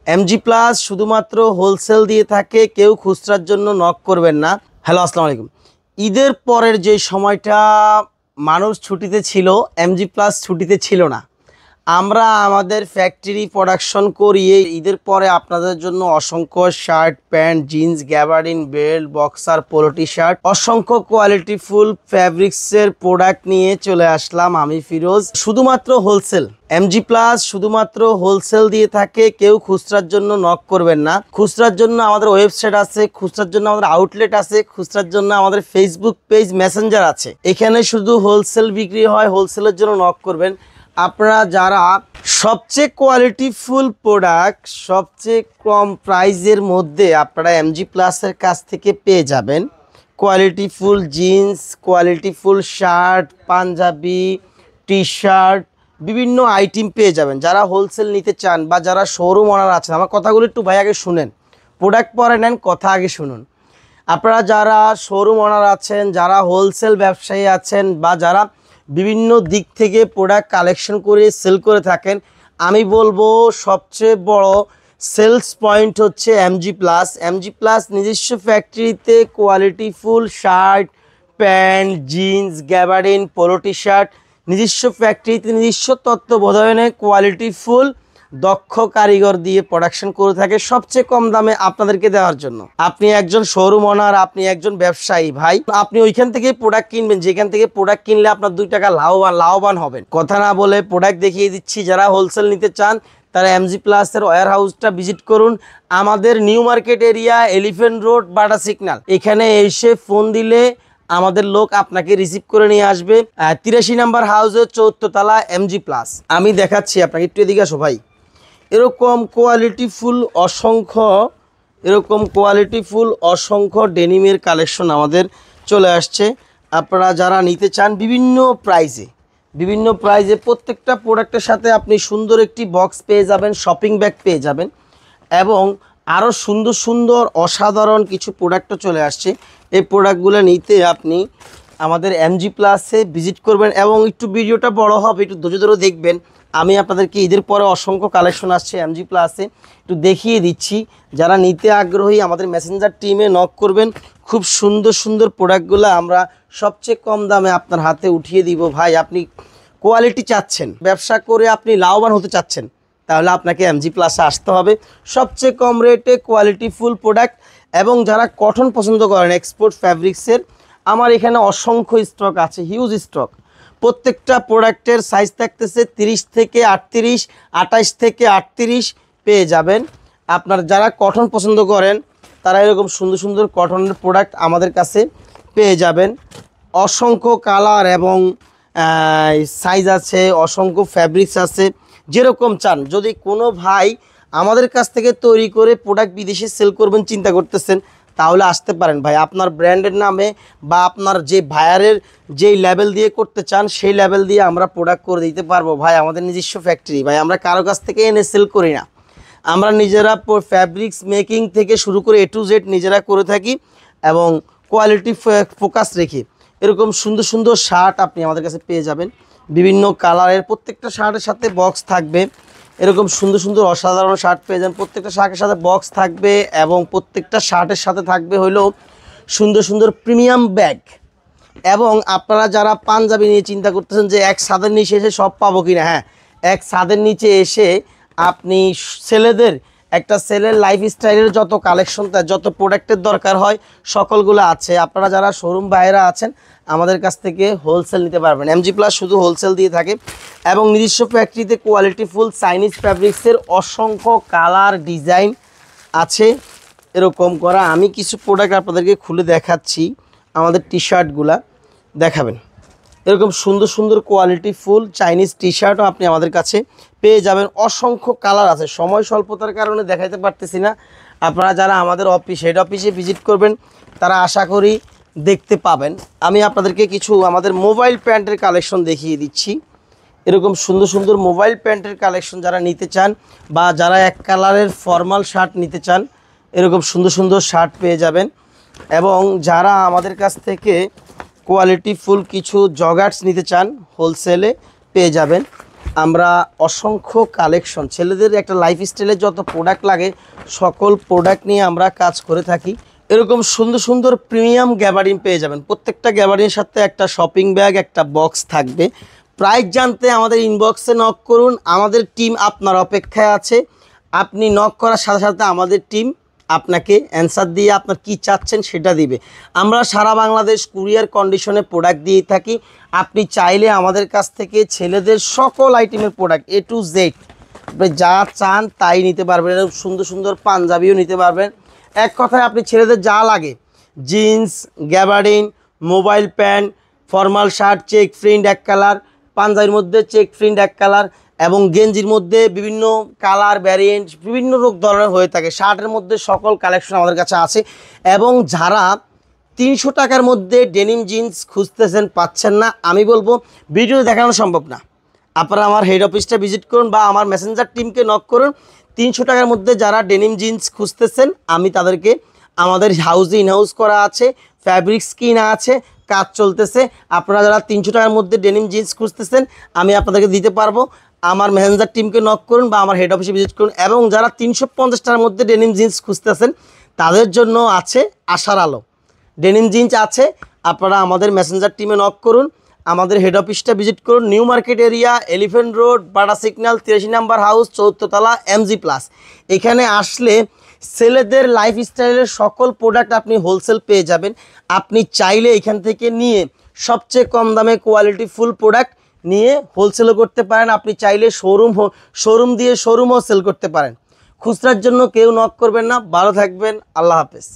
MG plus শুধুমাত্র wholesale দিয়ে থাকে, কেউ খুচরার জন্য নক করবেন না। হ্যালো, আসসালামু আলাইকুম। ঈদের পরের যে সময়টা মানুষ ছুটিতে ছিল, এমজি প্লাস ছুটিতে ছিল না। আমরা আমাদের ফ্যাক্টরি প্রোডাকশন করিয়ে ঈদের পরে আপনাদের জন্য অসংখ্য shirt, pant, jeans, gabardine, belt, boxer, polo T shirt, অসংখ্য কোয়ালিটিফুল ফ্যাব্রিক্সের প্রোডাক্ট নিয়ে চলে আসলাম আমি ফিরোজ। শুধুমাত্র হোলসেল, এমজি প্লাস শুধুমাত্র হোলসেল দিয়ে থাকে, কেউ খুচরার জন্য নক করবেন না। খুচরার জন্য আমাদের ওয়েবসাইট আছে, খুচরার জন্য আমাদের আউটলেট আছে, খুচরার জন্য আমাদের ফেসবুক পেজ, মেসেঞ্জার আছে। এখানে শুধু হোলসেল বিক্রি হয়, হোলসেলের জন্য নক করবেন। আপনারা যারা সবচেয়ে কোয়ালিটিফুল প্রোডাক্ট সবচেয়ে কম প্রাইজের মধ্যে আপনারা এমজি প্লাসের কাছ থেকে পেয়ে যাবেন। কোয়ালিটিফুল জিন্স, কোয়ালিটিফুল শার্ট, পাঞ্জাবি, টি শার্ট, বিভিন্ন আইটেম পেয়ে যাবেন। যারা হোলসেল নিতে চান বা যারা শোরুম ওনার আছেন, আমার কথাগুলো একটু ভাই আগে শুনেন, প্রোডাক্ট পরে নেন, কথা আগে শুনুন। আপনারা যারা শোরুম ওনার আছেন, যারা হোলসেল ব্যবসায়ী আছেন বা যারা বিভিন্ন দিক থেকে প্রোডাক্ট কালেকশন করে সেল করে থাকেন, আমি বলবো সবচেয়ে বড় সেলস পয়েন্ট হচ্ছে এমজি প্লাস। এমজি প্লাস নিজস্ব ফ্যাক্টরিতে কোয়ালিটিফুল shirt, pant, jeans, gabardine, polo T shirt নিজস্ব ফ্যাক্টরিতে নিজস্ব তত্ত্বাবধানে কোয়ালিটিফুল দক্ষ কারিগর দিয়ে প্রোডাকশন করে থাকে সবচেয়ে কম দামে আপনাদেরকে দেওয়ার জন্য। আপনি একজন শোরুম ওনার, আপনি একজন ব্যবসায়ী ভাই, আপনি ওইখান থেকে প্রোডাক্ট কিনবেন যেখান থেকে প্রোডাক্ট কিনলে আপনার 2 টাকা লাভবান হবেন। কথা না বলে প্রোডাক্ট দেখিয়ে দিচ্ছি। যারা হোলসেল নিতে চান তারা এমজি প্লাসের ওয়্যার হাউসটা ভিজিট করুন। আমাদের new market area, elephant road, বাটা সিগন্যাল। এখানে এসে ফোন দিলে আমাদের লোক আপনাকে রিসিভ করে নিয়ে আসবে। 83 নম্বর হাউসের 4th তলা এমজি প্লাস। আমি দেখাচ্ছি আপনাকে, একটু এদিকে আসো ভাই। এরকম কোয়ালিটিফুল অসংখ্য ডেনিমের কালেকশন আমাদের চলে আসছে। আপনারা যারা নিতে চান বিভিন্ন প্রাইজে প্রত্যেকটা প্রোডাক্টের সাথে আপনি সুন্দর একটি বক্স পেয়ে যাবেন, শপিং ব্যাগ পেয়ে যাবেন এবং আরও সুন্দর অসাধারণ কিছু প্রোডাক্টও চলে আসছে। এই প্রোডাক্টগুলো নিতে আপনি আমাদের এমজি প্লাসে ভিজিট করবেন এবং একটু ভিডিওটা বড় হবে, একটু ধৈর্য ধরে দেখবেন। আমি আপনাদেরকে ঈদের পরে অসংখ্য কালেকশন আসছে এমজি প্লাসে, একটু দেখিয়ে দিচ্ছি। যারা নিতে আগ্রহী আমাদের মেসেঞ্জার টিমে নক করবেন। খুব সুন্দর প্রোডাক্টগুলো আমরা সবচেয়ে কম দামে আপনার হাতে উঠিয়ে দিব। ভাই, আপনি কোয়ালিটি চাচ্ছেন, ব্যবসা করে আপনি লাভবান হতে চাচ্ছেন, তাহলে আপনাকে এমজি প্লাসে আসতে হবে। সবচেয়ে কম রেটে কোয়ালিটিফুল প্রোডাক্ট এবং যারা কটন পছন্দ করেন এক্সপোর্ট ফ্যাব্রিক্সের, আমার এখানে অসংখ্য স্টক আছে, হিউজ স্টক। প্রত্যেকটা প্রোডাক্টের সাইজ থাকতেছে 30 থেকে 38, 28 থেকে 38 পেয়ে যাবেন। আপনার যারা কটন পছন্দ করেন তারা এরকম সুন্দর কটনের প্রোডাক্ট আমাদের কাছে পেয়ে যাবেন। অসংখ্য কালার এবং সাইজ আছে, অসংখ্য ফ্যাব্রিক্স আছে, যেরকম চান। যদি কোনো ভাই আমাদের কাছ থেকে তৈরি করে প্রোডাক্ট বিদেশে সেল করবেন চিন্তা করতেছেন, তাহলে আসতে পারেন ভাই। আপনার ব্র্যান্ডের নামে বা আপনার যে ভায়ারের যেই লেভেল দিয়ে করতে চান সেই লেভেল দিয়ে আমরা প্রোডাক্ট করে দিতে পারবো ভাই। আমাদের নিজস্ব ফ্যাক্টরি ভাই, আমরা কারো কাছ থেকে এনে সেল করি না। আমরা নিজেরা ফ্যাব্রিক্স মেকিং থেকে শুরু করে A to Z নিজেরা করে থাকি এবং কোয়ালিটি ফোকাস রেখে এরকম সুন্দর শার্ট আপনি আমাদের কাছে পেয়ে যাবেন। বিভিন্ন কালারের প্রত্যেকটা শার্টের সাথে বক্স থাকবে। এরকম সুন্দর অসাধারণ শার্ট পেয়ে যান। প্রত্যেকটা শার্টের সাথে বক্স থাকবে এবং প্রত্যেকটা শার্টের সাথে থাকবে হলো সুন্দর প্রিমিয়াম ব্যাগ। এবং আপনারা যারা পাঞ্জাবি নিয়ে চিন্তা করতেছেন যে এক ছাদের নিচে এসে সব পাবো কিনা, হ্যাঁ, এক ছাদের নিচে এসে আপনি ছেলেদের একটা ছেলের লাইফস্টাইলের যত কালেকশন, যত প্রোডাক্টের দরকার হয় সকলগুলো আছে। আপনারা যারা শোরুম বাইরে আছেন আমাদের কাছ থেকে হোলসেল নিতে পারবেন। এমজি প্লাস শুধু হোলসেল দিয়ে থাকে এবং নিজস্ব ফ্যাক্টরিতে কোয়ালিটিফুল চাইনিজ ফ্যাব্রিক্সের অসংখ্য কালার ডিজাইন আছে এরকম করা। আমি কিছু প্রোডাক্ট আপনাদেরকে খুলে দেখাচ্ছি। আমাদের টি শার্টগুলা দেখাবেন, এরকম সুন্দর কোয়ালিটিফুল চাইনিজ টি শার্টও আপনি আমাদের কাছে পেয়ে যাবেন। অসংখ্য কালার আছে, সময় স্বল্পতার কারণে দেখাইতে পারতেছি না। আপনারা যারা আমাদের হেড অফিসে ভিজিট করবেন তারা আশা করি দেখতে পাবেন। আমি আপনাদেরকে কিছু আমাদের মোবাইল প্যান্টের কালেকশন দেখিয়ে দিচ্ছি। এরকম সুন্দর মোবাইল প্যান্টের কালেকশন যারা নিতে চান বা যারা এক কালারের ফর্মাল শার্ট নিতে চান এরকম সুন্দর শার্ট পেয়ে যাবেন। এবং যারা আমাদের কাছ থেকে কোয়ালিটিফুল কিছু জগার্স নিতে চান হোলসেলে পেয়ে যাবেন। আমরা অসংখ্য কালেকশন, ছেলেদের একটা লাইফস্টাইলের যত প্রোডাক্ট লাগে সকল প্রোডাক্ট নিয়ে আমরা কাজ করে থাকি। এরকম সুন্দর সুন্দর প্রিমিয়াম গ্যাবারিন পেয়ে যাবেন। প্রত্যেকটা গ্যাবারিনের সাথে একটা শপিং ব্যাগ, একটা বক্স থাকবে। প্রাইস জানতে আমাদের ইনবক্সে নক করুন, আমাদের টিম আপনার অপেক্ষায় আছে। আপনি নক করার সাথে সাথে আমাদের টিম আপনাকে অ্যান্সার দিয়ে আপনার কি চাচ্ছেন সেটা দিবে। আমরা সারা বাংলাদেশ কুরিয়ার কন্ডিশনে প্রোডাক্ট দিয়ে থাকি। আপনি চাইলে আমাদের কাছ থেকে ছেলেদের সকল আইটেমের প্রোডাক্ট A to Z আপনি যা চান তাই নিতে পারবেন। এরকম সুন্দর সুন্দর পাঞ্জাবিও নিতে পারবেন। এক কথায় আপনি ছেলেদের যা লাগে, jeans, gabardine, mobile pant, formal shirt, check print এক কালার, পাঞ্জাবির মধ্যে চেক প্রিন্ট এক কালার, এবং গেঞ্জির মধ্যে বিভিন্ন কালার ভ্যারিয়েন্ট বিভিন্ন ধরনের হয়ে থাকে। শার্টের মধ্যে সকল কালেকশন আমাদের কাছে আছে। এবং যারা 300 টাকার মধ্যে ডেনিম জিন্স খুঁজতেছেন, পাচ্ছেন না, আমি বলবো ভিডিও দেখানো সম্ভব না, আপনারা আমার হেড অফিসটা ভিজিট করুন বা আমার মেসেঞ্জার টিমকে নক করুন। 300 টাকার মধ্যে যারা ডেনিম জিন্স খুঁজতেছেন, আমি তাদেরকে, আমাদের হাউসে ইনহাউস করা আছে, ফ্যাব্রিক্স কিনা আছে, কাজ চলতেছে। আপনারা যারা 300 টাকার মধ্যে ডেনিম জিন্স খুঁজতেছেন, আমি আপনাদেরকে দিতে পারবো। আমার মেসেঞ্জার টিমকে নক করুন বা আমার হেড অফিসে ভিজিট করুন। এবং যারা 350 টাকার মধ্যে ডেনিম জিন্স খুঁজতেছেন, তাদের জন্য আছে আশার আলো, ডেনিম জিন্স আছে। আপনারা আমাদের মেসেঞ্জার টিমে নক করুন, আমাদের হেড অফিসটা ভিজিট করুন, new market area, elephant road, বাটা সিগন্যাল, 83 নাম্বার হাউস, 4th তলা, MG+। এখানে আসলে ছেলেদের লাইফস্টাইলের সকল প্রোডাক্ট আপনি হোলসেল পেয়ে যাবেন। আপনি চাইলে এখান থেকে নিয়ে সবচেয়ে কম দামে কোয়ালিটি ফুল প্রোডাক্ট নিয়ে হোলসেলও করতে পারেন। আপনি চাইলে শোরুম দিয়ে শোরুমও সেল করতে পারেন। খুচরার জন্য কেউ নক করবেন না। ভালো থাকবেন, আল্লাহ হাফেজ।